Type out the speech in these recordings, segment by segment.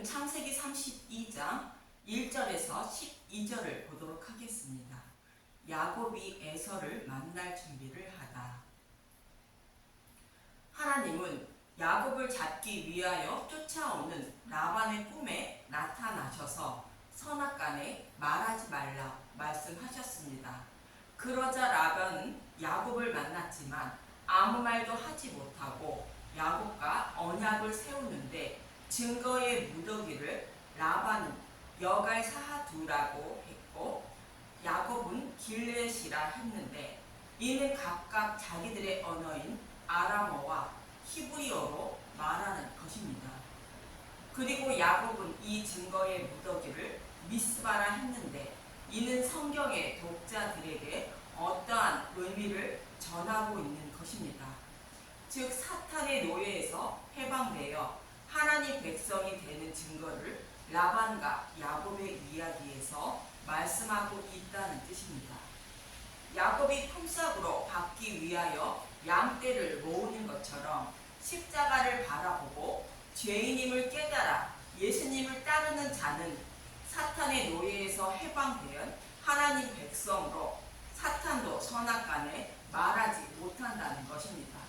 오늘은 창세기 32장 1절에서 12절을 보도록 하겠습니다. 야곱이 에서를 만날 준비를 하다. 하나님은 야곱을 잡기 위하여 쫓아오는 라반의 꿈에 나타나셔서 선악간에 말하지 말라 말씀하셨습니다. 그러자 라반은 야곱을 만났지만 아무 말도 하지 못하고 야곱과 언약을 세우는데 증거의 무더기를 라반은 여갈 사하두라고 했고 야곱은 길렛이라 했는데 이는 각각 자기들의 언어인 아람어와 히브리어로 말하는 것입니다. 그리고 야곱은 이 증거의 무더기를 미스바라 했는데 이는 성경의 독자들에게 어떠한 의미를 전하고 있는 것입니다. 즉 사탄의 노예에서 해방되어 하나님 백성이 되는 증거를 라반과 야곱의 이야기에서 말씀하고 있다는 뜻입니다. 야곱이 품삯으로 받기 위하여 양떼를 모으는 것처럼 십자가를 바라보고 죄인임을 깨달아 예수님을 따르는 자는 사탄의 노예에서 해방되은 하나님 백성으로 사탄도 선악간에 말하지 못한다는 것입니다.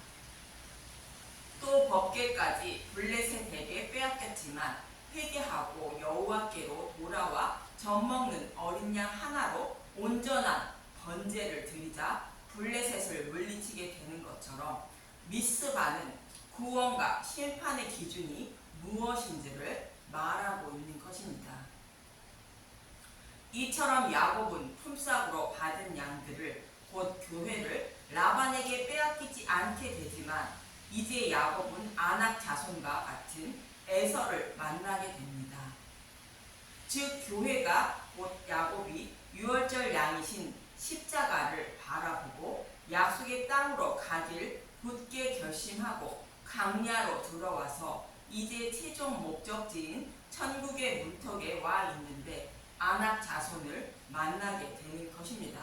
또 법궤까지 블레셋에게 빼앗겼지만 회개하고 여호와께로 돌아와 젖먹는 어린 양 하나로 온전한 번제를 드리자 블레셋을 물리치게 되는 것처럼 미스바는 구원과 심판의 기준이 무엇인지를 말하고 있는 것입니다. 이처럼 야곱은 품삯으로 받은 양들을 곧 교회를 라반에게 빼앗기지 않게 되지만 이제 야곱은 아낙 자손과 같은 에서를 만나게 됩니다. 즉 교회가 곧 야곱이 유월절 양이신 십자가를 바라보고 약속의 땅으로 가길 굳게 결심하고 강야로 들어와서 이제 최종 목적지인 천국의 문턱에 와 있는데 아낙 자손을 만나게 되는 것입니다.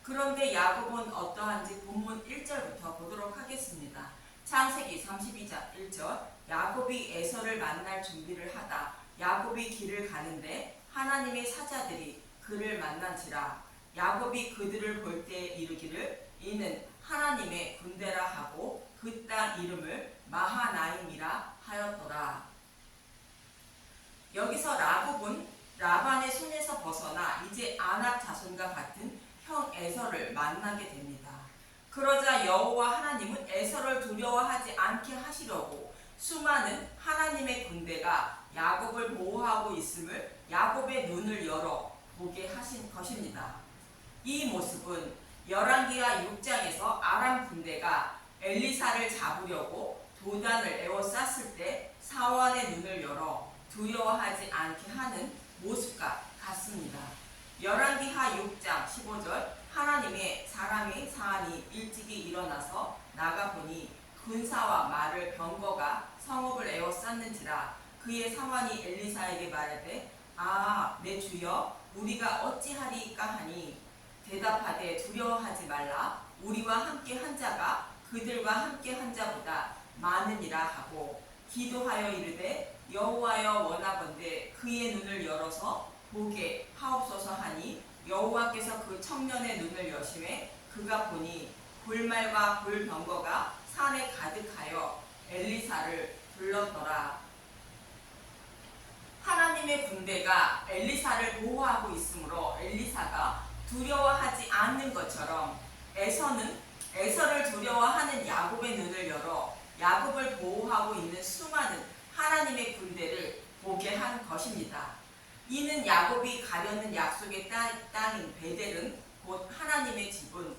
그런데 야곱은 어떠한지 본문 1절부터 보도록 하겠습니다. 창세기 32장 1절 야곱이 에서를 만날 준비를 하다 야곱이 길을 가는데 하나님의 사자들이 그를 만난지라 야곱이 그들을 볼 때 이르기를 이는 하나님의 군대라 하고 그 땅 이름을 마하나임이라 하였더라. 여기서 야곱은 라반의 손에서 벗어나 이제 아낙 자손과 같은 형 에서를 만나게 됩니다. 그러자 여호와 하나님은 에서를 두려워하지 않게 하시려고 수많은 하나님의 군대가 야곱을 보호하고 있음을 야곱의 눈을 열어 보게 하신 것입니다. 이 모습은 열왕기하 6장에서 아람 군대가 엘리사를 잡으려고 도단을 에워쌌을 때 사환의 눈을 열어 두려워하지 않게 하는 모습과 같습니다. 열왕기하 6장 15절 하나님의 사람의 사안이 일찍이 일어나서 나가보니 군사와 말을 병거가 성읍을 에워쌌는지라 그의 사환이 엘리사에게 말하되 내 주여 우리가 어찌하리까 하니 대답하되 두려워하지 말라 우리와 함께 한 자가 그들과 함께 한 자보다 많으니라 하고 기도하여 이르되 여호와여 원하건대 그의 눈을 열어서 보게 하옵소서 하니 여호와께서 그 청년의 눈을 여심해 그가 보니 불말과 불병거가 산에 가득하여 엘리사를 불렀더라. 하나님의 군대가 엘리사를 보호하고 있으므로 엘리사가 두려워하지 않는 것처럼 에서를 두려워하는 야곱의 눈을 열어 야곱을 보호하고 있는 수많은 하나님의 군대를 보게 한 것입니다. 이는 야곱이 가려는 약속의 땅인 베델은 곧 하나님의 집은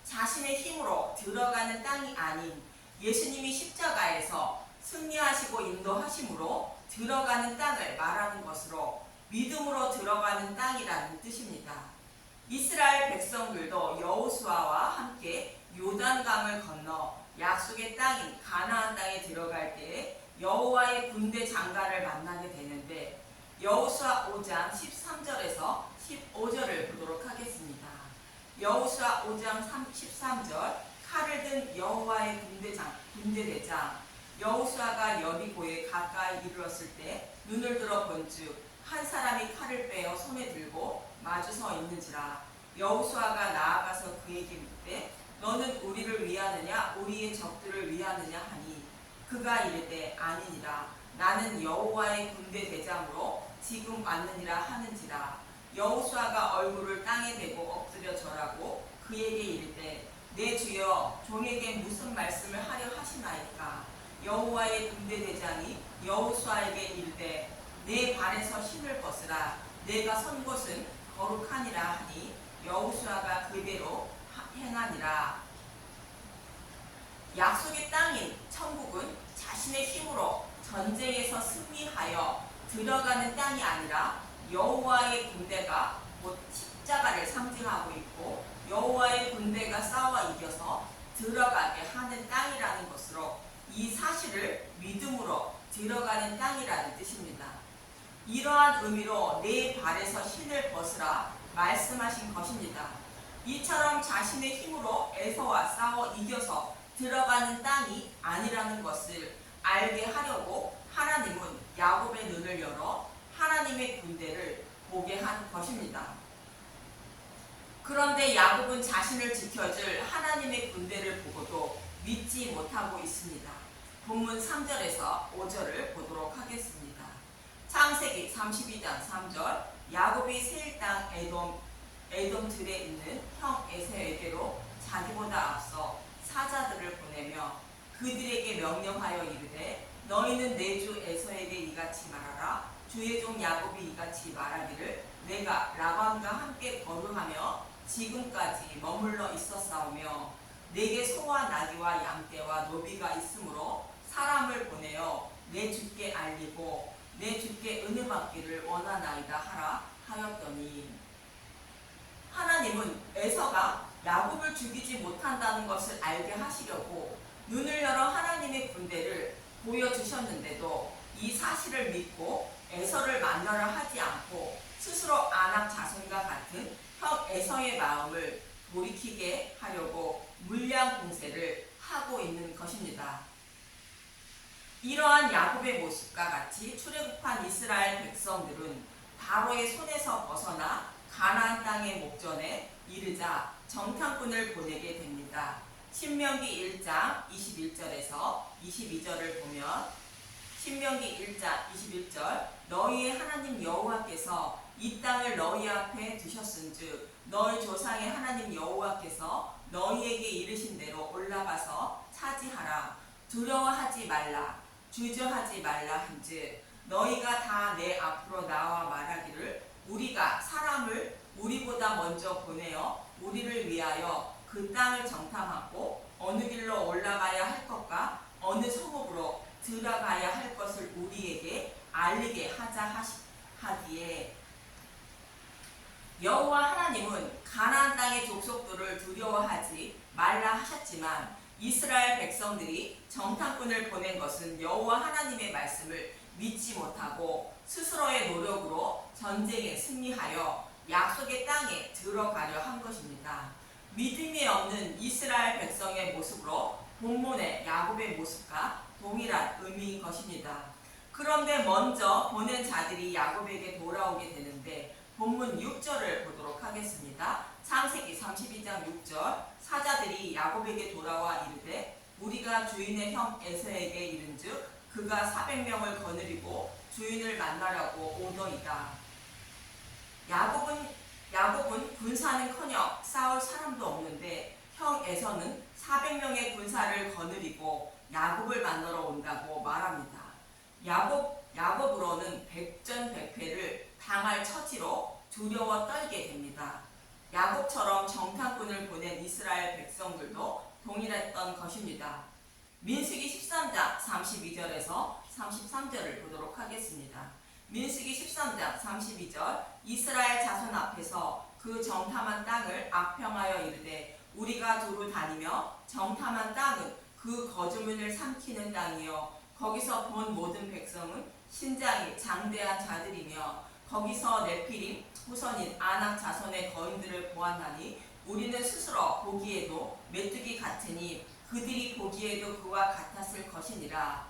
자신의 힘으로 들어가는 땅이 아닌 예수님이 십자가에서 승리하시고 인도하심으로 들어가는 땅을 말하는 것으로 믿음으로 들어가는 땅이라는 뜻입니다. 이스라엘 백성들도 여호수아와 함께 요단강을 건너 약속의 땅인 가나안 땅에 들어갈 때에 여호와의 군대 장관을 만나게 되는데 여호수아 5장 13절에서 15절을 보도록 하겠습니다. 여호수아 5장 13절 칼을 든 여호와의 군대대장 여호수아가 여리고에 가까이 이르렀을 때 눈을 들어 본즉 한 사람이 칼을 빼어 손에 들고 마주서 있는지라. 여호수아가 나아가서 그에게 묻되 너는 우리를 위하느냐 우리의 적들을 위하느냐 하니 그가 이르되 아니니라. 나는 여호와의 군대 대장으로 지금 왔느니라 하는지라. 여호수아가 얼굴을 땅에 대고 엎드려 절하고 그에게 이르되 내 주여 종에게 무슨 말씀을 하려 하시나이까. 여호와의 군대 대장이 여호수아에게 이르되 내 발에서 신을 벗으라. 내가 선 곳은 거룩하니라 하니 여호수아가 그대로 행하니라. 약속의 땅인 천국은 자신의 힘으로 전쟁에서 승리하여 들어가는 땅이 아니라 여호와의 군대가 곧 십자가를 상징하고 있고 여호와의 군대가 싸워 이겨서 들어가게 하는 땅이라는 것으로 이 사실을 믿음으로 들어가는 땅이라는 뜻입니다. 이러한 의미로 내 발에서 신을 벗으라 말씀하신 것입니다. 이처럼 자신의 힘으로 에서와 싸워 이겨서 들어가는 땅이 아니라는 것을 알게 하려고 하나님은 야곱의 눈을 열어 하나님의 군대를 보게 한 것입니다. 그런데 야곱은 자신을 지켜줄 하나님의 군대를 보고도 믿지 못하고 있습니다. 본문 3절에서 5절을 보도록 하겠습니다. 창세기 32장 3절 야곱이 세일 땅 에돔 들에 있는 형 에서에게로 자기보다 앞서 사자들을 보내며 그들에게 명령하여 이르되 너희는 내 주 에서에게 이같이 말하라. 주의 종 야곱이 이같이 말하기를 내가 라반과 함께 거류하며 지금까지 머물러 있었사오며 내게 소와 나귀와 양떼와 노비가 있으므로 사람을 보내어 내 주께 알리고 내 주께 은혜 받기를 원하나이다 하라 하였더니 하나님은 에서가 야곱을 죽이지 못한다는 것을 알게 하시려고 눈을 열어 하나님의 군대를 보여주셨는데도 이 사실을 믿고 에서를 만나려 하지 않고 스스로 아낙 자손과 같은 형 에서의 마음을 돌이키게 하려고 물량 공세를 하고 있는 것입니다. 이러한 야곱의 모습과 같이 출애굽한 이스라엘 백성들은 바로의 손에서 벗어나 가나안 땅의 목전에 이르자 정탐꾼을 보내게 됩니다. 신명기 1장 21절에서 22절을 보면 신명기 1장 21절 너희의 하나님 여호와께서 이 땅을 너희 앞에 두셨은즉 너희 조상의 하나님 여호와께서 너희에게 이르신 대로 올라가서 차지하라. 두려워하지 말라. 주저하지 말라 한즉 너희가 다 내 앞으로 나와 말하기를 우리가 사람을 우리보다 먼저 보내어 우리를 위하여 그 땅을 정탐하고 어느 길로 올라가야 할 것과 어느 성읍으로 들어가야 할 것을 우리에게 알리게 하자 하기에 여호와 하나님은 가나안 땅의 족속들을 두려워하지 말라 하셨지만 이스라엘 백성들이 정탐꾼을 보낸 것은 여호와 하나님의 말씀을 믿지 못하고 스스로의 노력으로 전쟁에 승리하여 약속의 땅에 들어가려 한 것입니다. 믿음이 없는 이스라엘 백성의 모습으로 본문의 야곱의 모습과 동일한 의미인 것입니다. 그런데 먼저 보낸 자들이 야곱에게 돌아오게 되는데 본문 6절을 보도록 하겠습니다. 창세기 32장 6절 사자들이 야곱에게 돌아와 이르되 우리가 주인의 형 에서에게 이른즉 그가 400명을 거느리고 주인을 만나려고 오더이다. 야곱은 군사는커녕 싸울 사람도 없는데 형 에서는 400명의 군사를 거느리고 야곱을 만나러 온다고 말합니다. 야곱으로는 백전백패를 당할 처지로 두려워 떨게 됩니다. 야곱처럼 정탐꾼을 보낸 이스라엘 백성들도 동일했던 것입니다. 민수기 13장 32절에서 33절을 보도록 하겠습니다. 민수기 13장 32절 이스라엘 자손 앞에서 그 정탐한 땅을 악평하여 이르되 우리가 두루 다니며 정탐한 땅은 그 거주민을 삼키는 땅이요 거기서 본 모든 백성은 신장이 장대한 자들이며 거기서 네피림 후손인 아낙 자손의 거인들을 보았나니 우리는 스스로 보기에도 메뚜기 같으니 그들이 보기에도 그와 같았을 것이니라.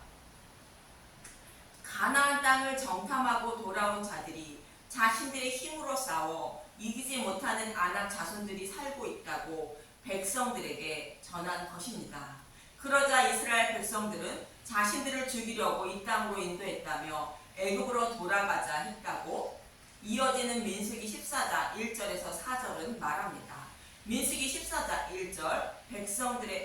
가나안 땅을 정탐하고 돌아온 자들이 자신들의 힘으로 싸워 이기지 못하는 아낙 자손들이 살고 있다고 백성들에게 전한 것입니다. 그러자 이스라엘 백성들은 자신들을 죽이려고 이 땅으로 인도했다며 애굽으로 돌아가자 했다고 이어지는 민수기 14장 1절에서 4절은 말합니다. 민수기 14장 1절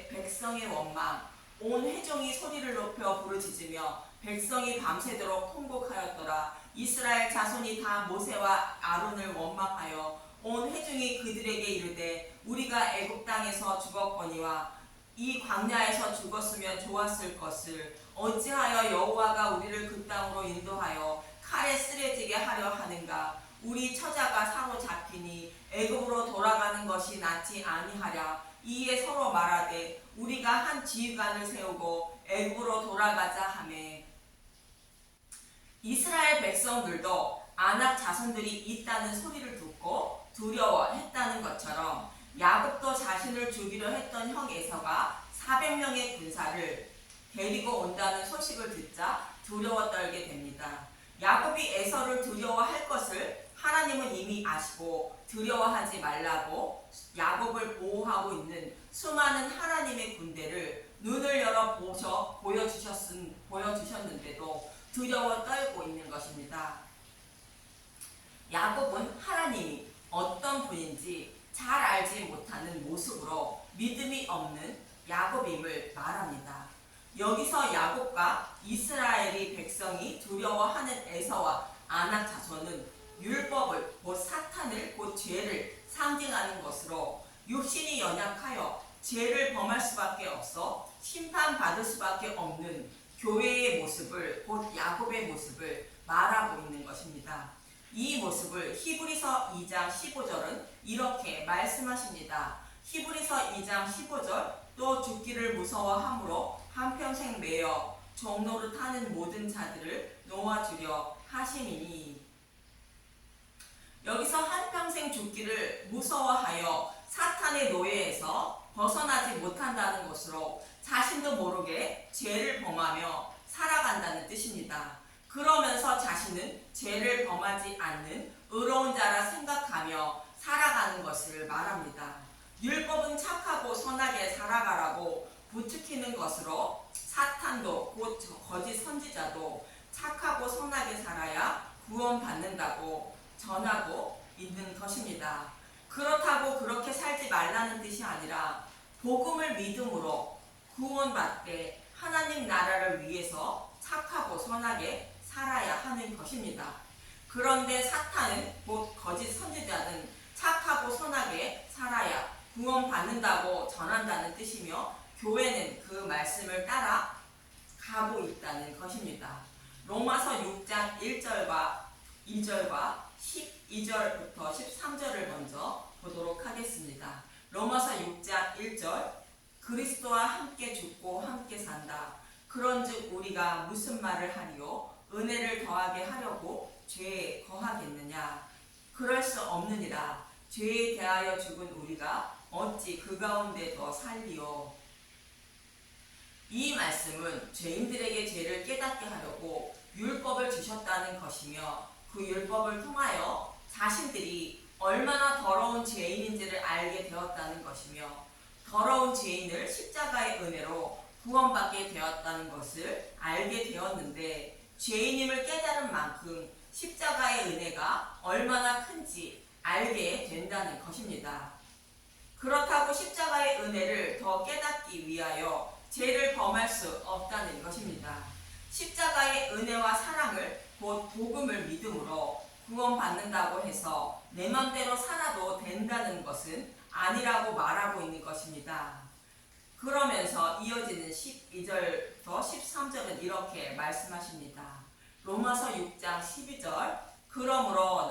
백성의 원망 온 회중이 소리를 높여 부르짖으며 백성이 밤새도록 통곡하였더라. 이스라엘 자손이 다 모세와 아론을 원망하여 온 회중이 그들에게 이르되 우리가 애굽 땅에서 죽었거니와 이 광야에서 죽었으면 좋았을 것을 어찌하여 여호와가 우리를 그 땅으로 인도하여 칼에 쓰러지게 하려 하는가. 우리 처자가 사로잡히니 애굽으로 돌아가는 것이 낫지 아니하랴. 이에 서로 말하되 우리가 한 지휘관을 세우고 애굽으로 돌아가자 하매 이스라엘 백성들도 아낙 자손들이 있다는 소리를 듣고 두려워했다는 것처럼 야곱도 자신을 죽이려 했던 형 에서가 400명의 군사를 데리고 온다는 소식을 듣자 두려워 떨게 됩니다. 야곱이 에서를 두려워할 것을 하나님은 이미 아시고 두려워하지 말라고 야곱을 보호하고 있는 수많은 하나님의 군대를 눈을 열어 보여주셨는데도 두려워 떨고 있는 것입니다. 야곱은 하나님이 어떤 분인지 잘 알지 못하는 모습으로 믿음이 없는 야곱임을 말합니다. 여기서 야곱과 이스라엘이 백성이 두려워하는 에서와 아낙 자손은 율법을 곧 사탄을 곧 죄를 상징하는 것으로 육신이 연약하여 죄를 범할 수밖에 없어 심판받을 수밖에 없는 교회의 모습을 곧 야곱의 모습을 말하고 있는 것입니다. 이 모습을 히브리서 2장 15절은 이렇게 말씀하십니다. 히브리서 2장 15절 또 죽기를 무서워함으로 한평생 매여 종로를 타는 모든 자들을 놓아주려 하심이니. 여기서 한평생 죽기를 무서워하여 사탄의 노예에서 벗어나지 못한다는 것으로 자신도 모르게 죄를 범하며 살아간다는 뜻입니다. 그러면서 자신은 죄를 범하지 않는 의로운 자라 생각하며 살아가는 것을 말합니다. 율법은 착하고 선하게 살아가라고 부추기는 것으로 사탄도 곧 거짓 선지자도 착하고 선하게 살아야 구원받는다고 전하고 있는 것입니다. 그렇다고 그렇게 살지 말라는 뜻이 아니라 복음을 믿음으로 구원받되 하나님 나라를 위해서 착하고 선하게 살아야 하는 것입니다. 그런데 사탄은 곧 거짓 선지자는 착하고 선하게 살아야 구원받는다고 전한다는 뜻이며 교회는 그 말씀을 따라 가고 있다는 것입니다. 로마서 6장 1절과 2절과 12절부터 13절을 먼저 보도록 하겠습니다. 로마서 6장 1절 그리스도와 함께 죽고 함께 산다. 그런즉 우리가 무슨 말을 하리요? 은혜를 더하게 하려고 죄에 거하겠느냐? 그럴 수 없느니라. 죄에 대하여 죽은 우리가 어찌 그 가운데 더 살리요? 이 말씀은 죄인들에게 죄를 깨닫게 하려고 율법을 주셨다는 것이며 그 율법을 통하여 자신들이 얼마나 더러운 죄인인지를 알게 되었다는 것이며 더러운 죄인을 십자가의 은혜로 구원받게 되었다는 것을 알게 되었는데 죄인임을 깨달은 만큼 십자가의 은혜가 얼마나 큰지 알게 된다는 것입니다. 그렇다고 십자가의 은혜를 더 깨닫기 위하여 죄를 범할 수 없다는 것입니다. 십자가의 은혜와 사랑을 곧 복음을 믿음으로 구원받는다고 해서 내 맘대로 살아도 된다는 것은 아니라고 말하고 있는 것입니다. 그러면서 이어지는 12절부터 13절은 이렇게 말씀하십니다. 로마서 6장 12절 그러므로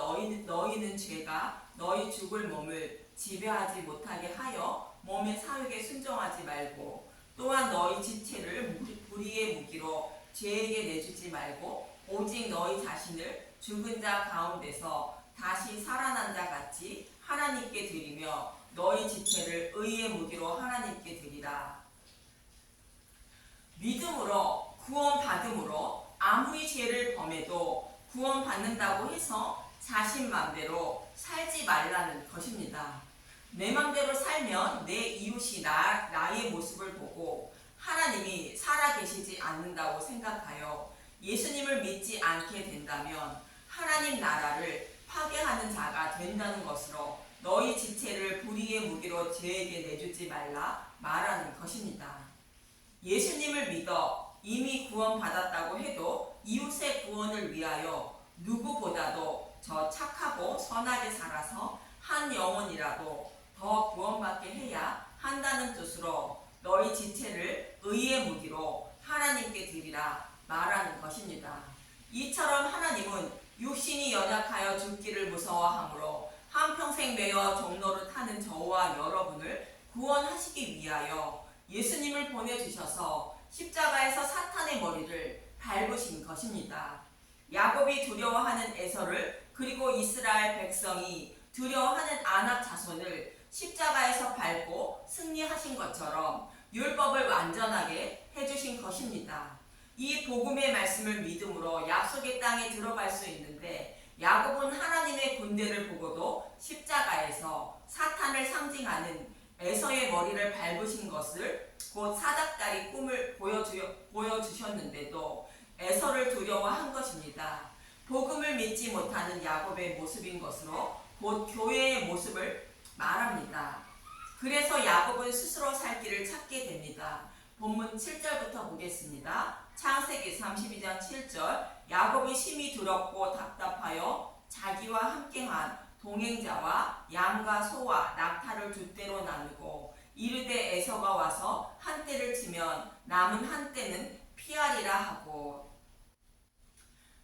너희는 죄가 너희 죽을 몸을 지배하지 못하게 하여 몸의 사욕에 순종하지 말고 또한 너희 지체를 불의의 무기로 죄에게 내주지 말고 오직 너희 자신을 죽은 자 가운데서 다시 살아난 자 같이 하나님께 드리며 너희 지체를 의의 무기로 하나님께 드리라. 믿음으로 구원받음으로 아무리 죄를 범해도 구원받는다고 해서 자신 맘대로 살지 말라는 것입니다. 내 맘대로 살면 내 이웃이 나의 모습을 보고 하나님이 살아계시지 않는다고 생각하여 예수님을 믿지 않게 된다면 하나님 나라를 파괴하는 자가 된다는 것으로 너희 지체를 불의의 무기로 죄에게 내주지 말라 말하는 것입니다. 예수님을 믿어 이미 구원받았다고 해도 이웃의 구원을 위하여 누구보다도 저 착하고 선하게 살아서 한 영혼이라도 더 구원받게 해야 한다는 뜻으로 너희 지체를 의의 무기로 하나님께 드리라 말하는 것입니다. 이처럼 하나님은 육신이 연약하여 죽기를 무서워하므로 한평생 매여 종로를 타는 저와 여러분을 구원하시기 위하여 예수님을 보내주셔서 십자가에서 사탄의 머리를 밟으신 것입니다. 야곱이 두려워하는 에서를 그리고 이스라엘 백성이 두려워하는 아낙 자손을 십자가에서 밟고 승리하신 것처럼 율법을 완전하게 해주신 것입니다. 이 복음의 말씀을 믿음으로 약속의 땅에 들어갈 수 있는데 야곱은 하나님의 군대를 보고도 십자가에서 사탄을 상징하는 에서의 머리를 밟으신 것을 곧 사닥다리 꿈을 보여주셨는데도 에서를 두려워한 것입니다. 복음을 믿지 못하는 야곱의 모습인 것으로 곧 교회의 모습을 말합니다. 그래서 야곱은 스스로 살 길을 찾게 됩니다. 본문 7절부터 보겠습니다. 창세기 32장 7절 야곱이 심히 두렵고 답답하여 자기와 함께한 동행자와 양과 소와 낙타를 두 떼로 나누고 이르되 에서가 와서 한 떼를 치면 남은 한 떼는 피하리라 하고.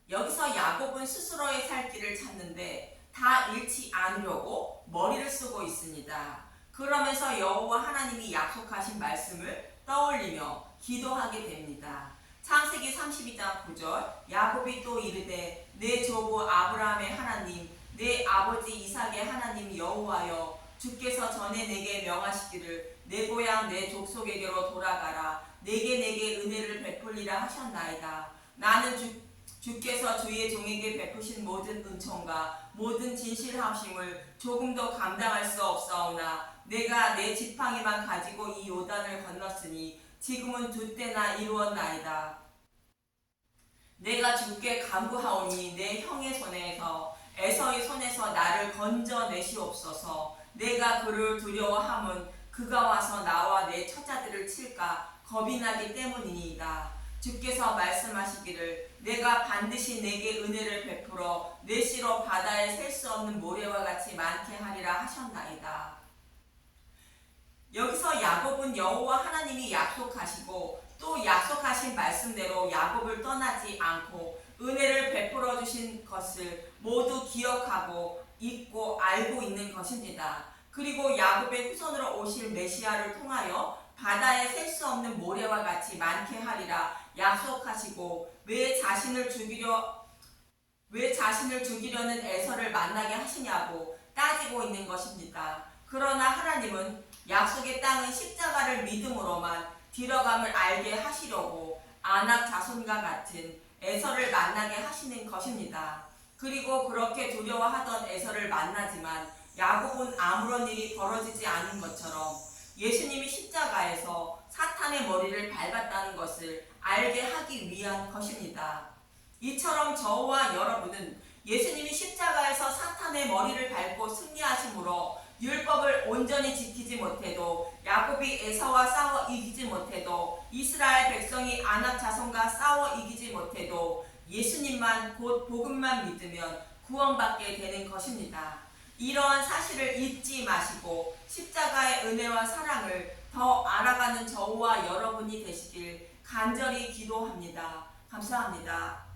여기서 야곱은 스스로의 살 길을 찾는데 다 잃지 않으려고 머리를 쓰고 있습니다. 그러면서 여호와 하나님이 약속하신 말씀을 떠올리며 기도하게 됩니다. 창세기 32장 9절 야곱이 또 이르되 내 조부 아브라함의 하나님 내 아버지 이삭의 하나님 여호와여 주께서 전에 내게 명하시기를 내 고향 내 족속에게로 돌아가라 내게 은혜를 베풀리라 하셨나이다. 나는 주께서 주의 종에게 베푸신 모든 은총과 모든 진실하심을 조금도 감당할 수 없사오나 내가 내 지팡이만 가지고 이 요단을 건넜으니 지금은 두 때나 이루었나이다. 내가 주께 간구하오니 내 형의 손에서 에서의 손에서 나를 건져내시옵소서. 내가 그를 두려워함은 그가 와서 나와 내 처자들을 칠까 겁이 나기 때문이니이다. 주께서 말씀하시기를 내가 반드시 내게 은혜를 베풀어 내 씨로 바다에 셀 수 없는 모래와 같이 많게 하리라 하셨나이다. 여기서 야곱은 여호와 하나님이 약속하시고 또 약속하신 말씀대로 야곱을 떠나지 않고 은혜를 베풀어 주신 것을 모두 기억하고 잊고 알고 있는 것입니다. 그리고 야곱의 후손으로 오실 메시아를 통하여 바다에 셀 수 없는 모래와 같이 많게 하리라 약속하시고 왜 자신을 죽이려는 에서를 만나게 하시냐고 따지고 있는 것입니다. 그러나 하나님은 약속의 땅은 십자가를 믿음으로만 들어감을 알게 하시려고 아낙 자손과 같은 에서를 만나게 하시는 것입니다. 그리고 그렇게 두려워하던 에서를 만나지만 야곱은 아무런 일이 벌어지지 않은 것처럼 예수님이 십자가에서 사탄의 머리를 밟았다는 것을 알게 하기 위한 것입니다. 이처럼 저와 여러분은 예수님이 십자가에서 사탄의 머리를 밟고 승리하심으로 율법을 온전히 지키지 못해도 야곱이 에서와 싸워 이기지 못해도 이스라엘 백성이 아낙 자손과 싸워 이기지 못해도 예수님만 곧 복음만 믿으면 구원받게 되는 것입니다. 이러한 사실을 잊지 마시고 십자가의 은혜와 사랑을 더 알아가는 저와 여러분이 되시길 간절히 기도합니다. 감사합니다.